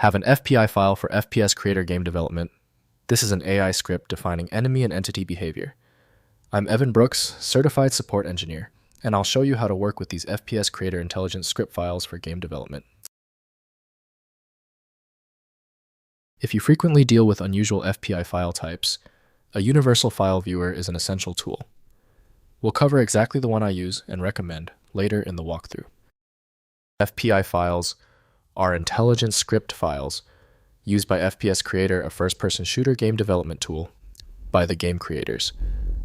Have an FPI file for FPS Creator game development. This is an AI script defining enemy and entity behavior. I'm Evan Brooks, Certified Support Engineer, and I'll show you how to work with these FPS Creator intelligent script files for game development. If you frequently deal with unusual FPI file types, a universal file viewer is an essential tool. We'll cover exactly the one I use and recommend later in the walkthrough. FPI files are intelligent script files used by FPS Creator, a first-person shooter game development tool by the game creators.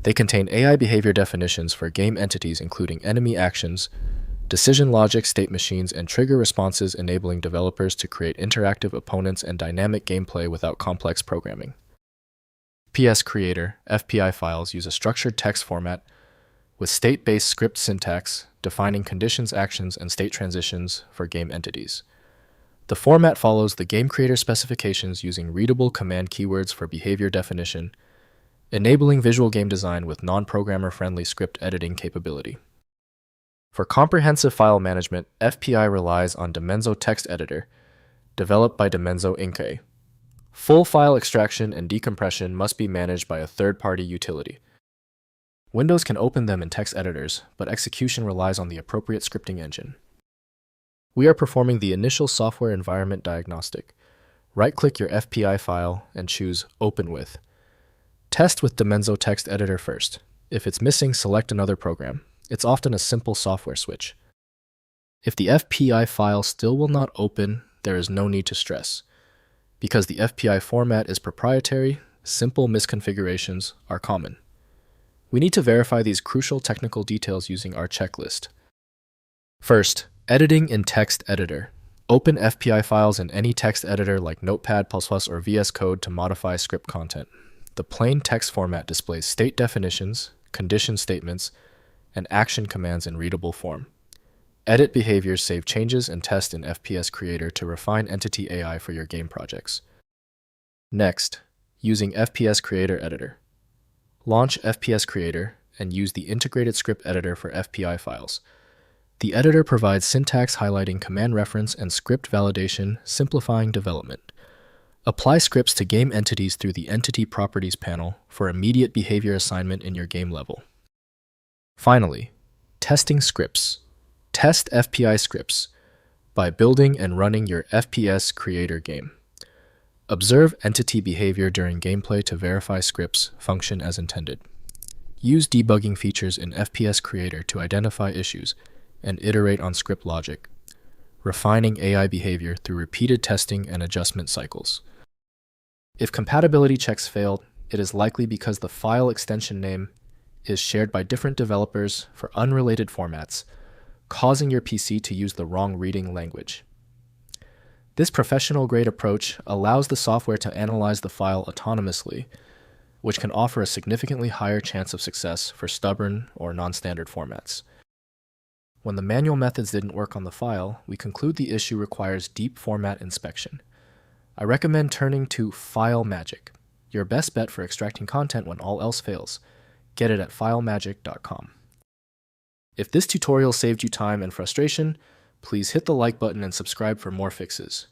They contain AI behavior definitions for game entities, including enemy actions, decision logic, state machines, and trigger responses, enabling developers to create interactive opponents and dynamic gameplay without complex programming. FPS Creator FPI files use a structured text format with state-based script syntax defining conditions, actions, and state transitions for game entities. The format follows the game creator specifications using readable command keywords for behavior definition, enabling visual game design with non-programmer-friendly script editing capability. For comprehensive file management, FPI relies on Dimenso Text Editor, developed by Dimenso Inc. Full file extraction and decompression must be managed by a third-party utility. Windows can open them in text editors, but execution relies on the appropriate scripting engine. We are performing the initial software environment diagnostic. Right-click your FPI file and choose Open With. Test with Dimenso Text Editor first. If it's missing, select another program. It's often a simple software switch. If the FPI file still will not open, there is no need to stress. Because the FPI format is proprietary, simple misconfigurations are common. We need to verify these crucial technical details using our checklist. First, editing in text editor. Open FPI files in any text editor like Notepad++ or VS Code to modify script content. The plain text format displays state definitions, condition statements, and action commands in readable form. Edit behaviors save changes and test in FPS Creator to refine entity AI for your game projects. Next, using FPS Creator Editor. Launch FPS Creator and use the integrated script editor for FPI files. The editor provides syntax highlighting command reference and script validation, simplifying development. Apply scripts to game entities through the Entity Properties panel for immediate behavior assignment in your game level. Finally, testing scripts. Test FPI scripts by building and running your FPS Creator game. Observe entity behavior during gameplay to verify scripts function as intended. Use debugging features in FPS Creator to identify issues and iterate on script logic, refining AI behavior through repeated testing and adjustment cycles. If compatibility checks failed, it is likely because the file extension name is shared by different developers for unrelated formats, causing your PC to use the wrong reading language. This professional-grade approach allows the software to analyze the file autonomously, which can offer a significantly higher chance of success for stubborn or non-standard formats. When the manual methods didn't work on the file, we conclude the issue requires deep format inspection. I recommend turning to File Magic, your best bet for extracting content when all else fails. Get it at filemagic.com. If this tutorial saved you time and frustration, please hit the like button and subscribe for more fixes.